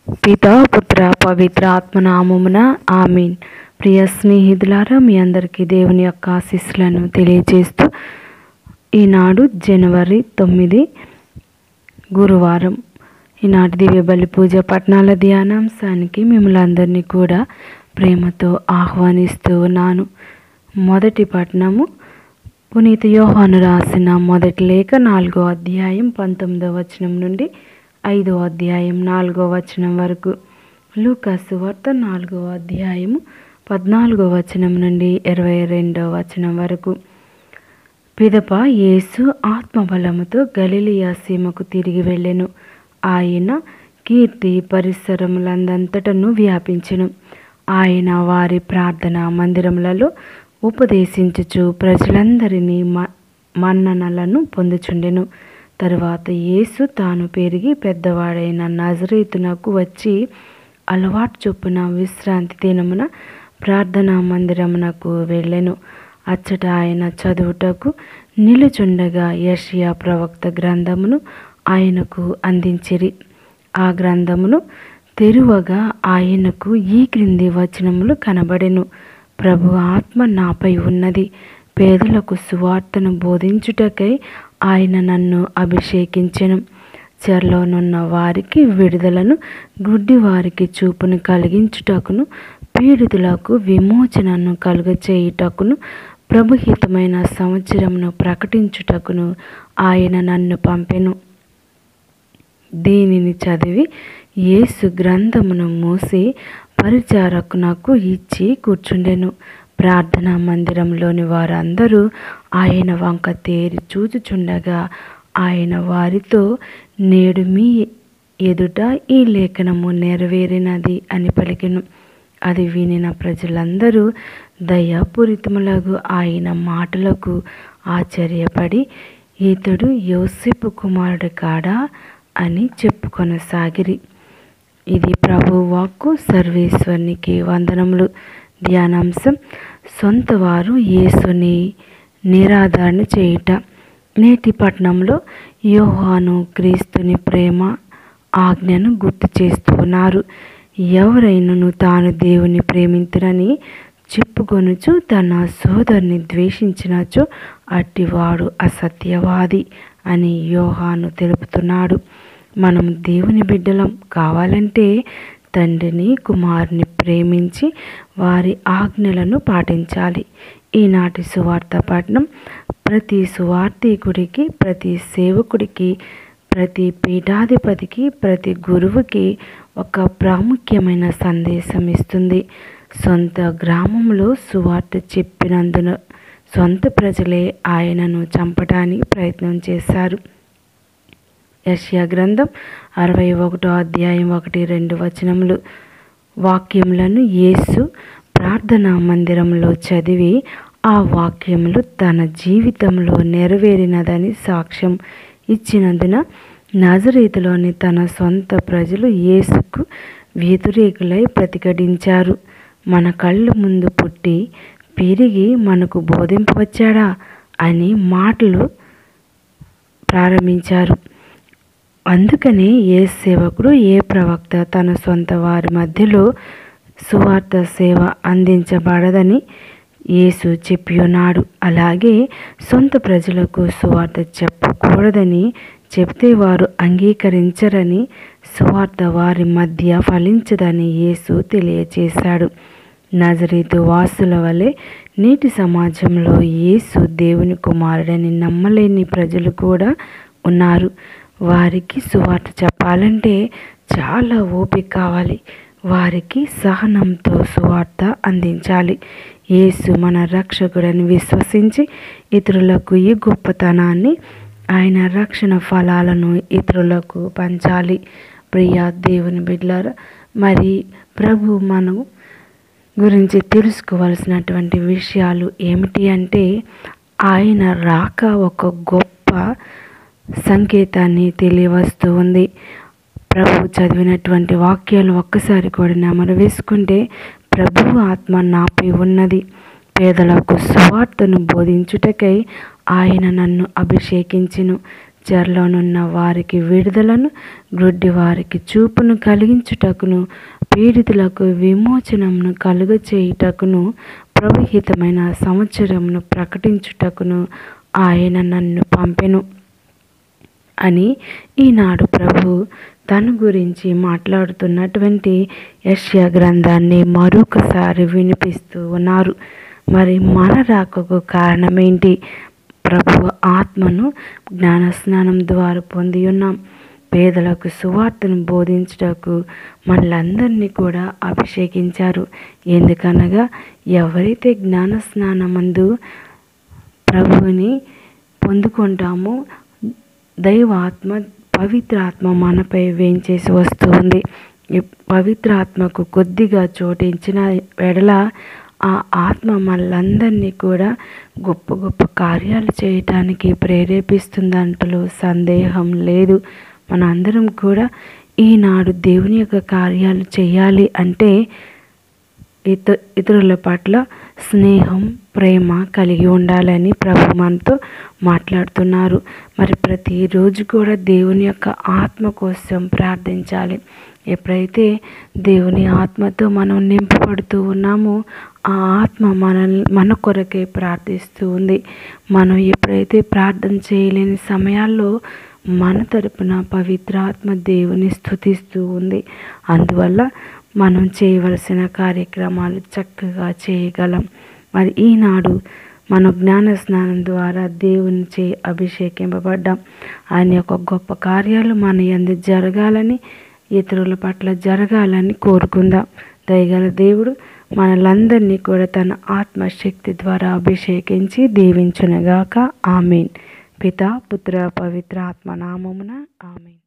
పితా పుత్ర పవిత్ర ఆత్మనామమున ఆమీన్. ప్రియ స్నేహితులారా, మీ అందరికీ దేవుని యొక్క ఆశీస్సులను తెలియజేస్తూ ఈనాడు జనవరి 9 గురువారం ఈనాటి దివ్య బలి పూజ పట్నాల ధ్యానాంశానికి మిమ్మల్ని అందరినీ కూడా ప్రేమతో ఆహ్వానిస్తూ ఉన్నాను. మొదటి పట్నము పునీత యోహాను రాసిన మొదటి లేఖ 4వ అధ్యాయం 19వ వచనం నుండి 5వ అధ్యాయం 4వ వచనం వరకు, లూకా సువార్త 4వ అధ్యాయము 14వ వచనం నుండి 22వ వచనం వరకు. పిదప యేసు ఆత్మబలముతో గలిలయ సీమకు తిరిగి వెళ్ళెను. ఆయన కీర్తి పరిసరములందంతటను వ్యాపించెను. ఆయన వారి ప్రార్థనా మందిరములలో ఉపదేశించుచు ప్రజలందరినీ మన్ననలను పొందుచుండెను. తరువాత యేసు తాను పెరిగి పెద్దవాడైన నజరేతునకు వచ్చి అలవాటు చొప్పున విశ్రాంతి దినమున ప్రార్థనా మందిరమునకు వెళ్ళెను. అచ్చట ఆయన చదువుటకు నిలుచుండగా యెషయా ప్రవక్త గ్రంథమును ఆయనకు అందించిరి. ఆ గ్రంథమును తెరువగా ఆయనకు ఈ క్రింది వచనములు కనబడెను. ప్రభు ఆత్మ నాపై ఉన్నది, పేదలకు సువార్తను బోధించుటకై ఆయన నన్ను అభిషేకించెను. చెరలోనున్న వారికి విడుదలను, గుడ్డి వారికి చూపును కలిగించుటకును, పీడితులకు విమోచనను కలుగచేయుటకును, ప్రభుహితమైన సంవత్సరమును ప్రకటించుటకును ఆయన నన్ను పంపెను. దీనిని చదివి యేసు గ్రంథమును మూసి పరిచారకునకు ఇచ్చి కూర్చుండెను. ప్రార్థనా మందిరంలోని వారందరూ ఆయన వంక తేరి చూచుచుండగా ఆయన వారితో, నేడు మీ ఎదుట ఈ లేఖనము నెరవేరినది అని పలికెను. అది వినిన ప్రజలందరూ దయాపూరితములగు ఆయన మాటలకు ఆశ్చర్యపడి, ఇతడు యోసేపు కుమారుడు కాడా అని చెప్పుకొనసాగిరి. ఇది ప్రభు వాక్కు. సర్వేశ్వరునికి వందనములు. ధ్యానాంశం: సొంత వారు యేసుని నిరాదరణ చేయుట. నేటి పట్టణంలో యోహాను క్రీస్తుని ప్రేమ ఆజ్ఞను గుర్తు చేస్తూ ఉన్నారు. ఎవరైనను తాను దేవుని ప్రేమింతునని చెప్పుకొనుచు తన సోదరుని ద్వేషించినచో అట్టివాడు అసత్యవాది అని యోహాను తెలుపుతున్నాడు. మనం దేవుని బిడ్డలం కావాలంటే తండ్రిని, కుమారుని ప్రేమించి వారి ఆజ్ఞలను పాటించాలి. ఈనాటి సువార్త పఠనం ప్రతి సువార్థికుడికి, ప్రతి సేవకుడికి, ప్రతి పీఠాధిపతికి, ప్రతి గురువుకి ఒక ప్రాముఖ్యమైన సందేశం ఇస్తుంది. సొంత గ్రామంలో సువార్త చెప్పినందున సొంత ప్రజలే ఆయనను చంపడానికి ప్రయత్నం చేశారు. యెషయా గ్రంథం 61వ అధ్యాయం 1-2 వచనములు. వాక్యములను యేసు ప్రార్థనా మందిరంలో చదివి ఆ వాక్యములు తన జీవితంలో నెరవేరినదని సాక్ష్యం ఇచ్చినందున నజరేతులోని తన సొంత ప్రజలు యేసుకు వ్యతిరేకులై ప్రతిఘటించారు. మన కళ్ళ ముందు పుట్టి పెరిగి మనకు బోధింపవచ్చాడా అని మాటలు ప్రారంభించారు. అందుకనే ఏ సేవకుడు, ఏ ప్రవక్త తన సొంత వారి మధ్యలో సువార్త సేవ అందించబడదని యేసు చెప్పి ఉన్నాడు. అలాగే సొంత ప్రజలకు సువార్త చెప్పకూడదని చెప్తే వారు అంగీకరించరని, సువార్త వారి మధ్య ఫలించదని యేసు తెలియచేశాడు. నజరేతు వాసుల వలె నేటి సమాజంలో యేసు దేవుని కుమారుడని నమ్మలేని ప్రజలు కూడా ఉన్నారు. వారికి సువార్త చెప్పాలంటే చాలా ఓపిక కావాలి. వారికి సహనంతో సువార్త అందించాలి. యేసు మన రక్షకుడని విశ్వసించి ఇతరులకు ఈ గొప్పతనాన్ని, ఆయన రక్షణ ఫలాలను ఇతరులకు పంచాలి. ప్రియ దేవుని బిడ్డలారా, మరి ప్రభు మనం గురించి తెలుసుకోవాల్సినటువంటి విషయాలు ఏమిటి అంటే, ఆయన రాక ఒక గొప్ప సంకేతాన్ని తెలియవస్తూ ఉంది. ప్రభు చదివినటువంటి వాక్యాలు ఒక్కసారి కూడా నెమరు వేసుకుంటే, ప్రభు ఆత్మ నాపై ఉన్నది, పేదలకు సువార్తను బోధించుటకై ఆయన నన్ను అభిషేకించెను, చెరలోనున్న వారికి విడుదలను, గ్రుడ్డి వారికి చూపును కలిగించుటకును, పీడితులకు విమోచనమును కలుగచేయుటకును, ప్రభుహితమైన సంవత్సరమును ప్రకటించుటకును ఆయన నన్ను పంపెను అని ఈనాడు ప్రభు తన గురించి మాట్లాడుతున్నటువంటి యెషయా గ్రంథాన్ని మరొకసారి వినిపిస్తూ ఉన్నారు. మరి మన రాకకు కారణమేంటి? ప్రభు ఆత్మను జ్ఞానస్నానం ద్వారా పొంది ఉన్నాం. పేదలకు సువార్తను బోధించుటకు మనలందరినీ కూడా అభిషేకించారు. ఎందుకనగా ఎవరైతే జ్ఞానస్నానమందు ప్రభువుని పొందుకుంటామో దైవాత్మ, పవిత్రాత్మ మనపై వేంచేసి వస్తుంది. ఈ పవిత్రాత్మకు కొద్దిగా చోటించిన వెడల ఆ ఆత్మ మనలందరినీ కూడా గొప్ప గొప్ప కార్యాలు చేయటానికి ప్రేరేపిస్తుందంటలో సందేహం లేదు. మనందరం కూడా ఈనాడు దేవుని యొక్క కార్యాలు చేయాలి అంటే ఇతరుల పట్ల స్నేహం, ప్రేమ కలిగి ఉండాలని ప్రభు మనతో మాట్లాడుతున్నారు. మరి ప్రతిరోజు కూడా దేవుని యొక్క ఆత్మ కోసం ప్రార్థించాలి. ఎప్పుడైతే దేవుని ఆత్మతో మనం నింపబడుతూ ఉన్నామో ఆ ఆత్మ మన కొరకే ప్రార్థిస్తూ ఉంది. మనం ఎప్పుడైతే ప్రార్థన చేయలేని సమయాల్లో మన తరపున పవిత్రాత్మ దేవుని స్తుతిస్తూ ఉంది. అందువల్ల మనం చేయవలసిన కార్యక్రమాలు చక్కగా చేయగలం. మరి ఈనాడు మన జ్ఞాన స్నానం ద్వారా దేవుని చే అభిషేకింపబడ్డాం. ఆయన యొక్క గొప్ప కార్యాలు మన యందు జరగాలని, ఇతరుల పట్ల జరగాలని కోరుకుందాం. దయగల దేవుడు మనలందరినీ కూడా తన ఆత్మశక్తి ద్వారా అభిషేకించి దీవించునుగాక. ఆమేన్. పితా, పుత్ర, పవిత్ర ఆత్మ నామమున ఆమేన్.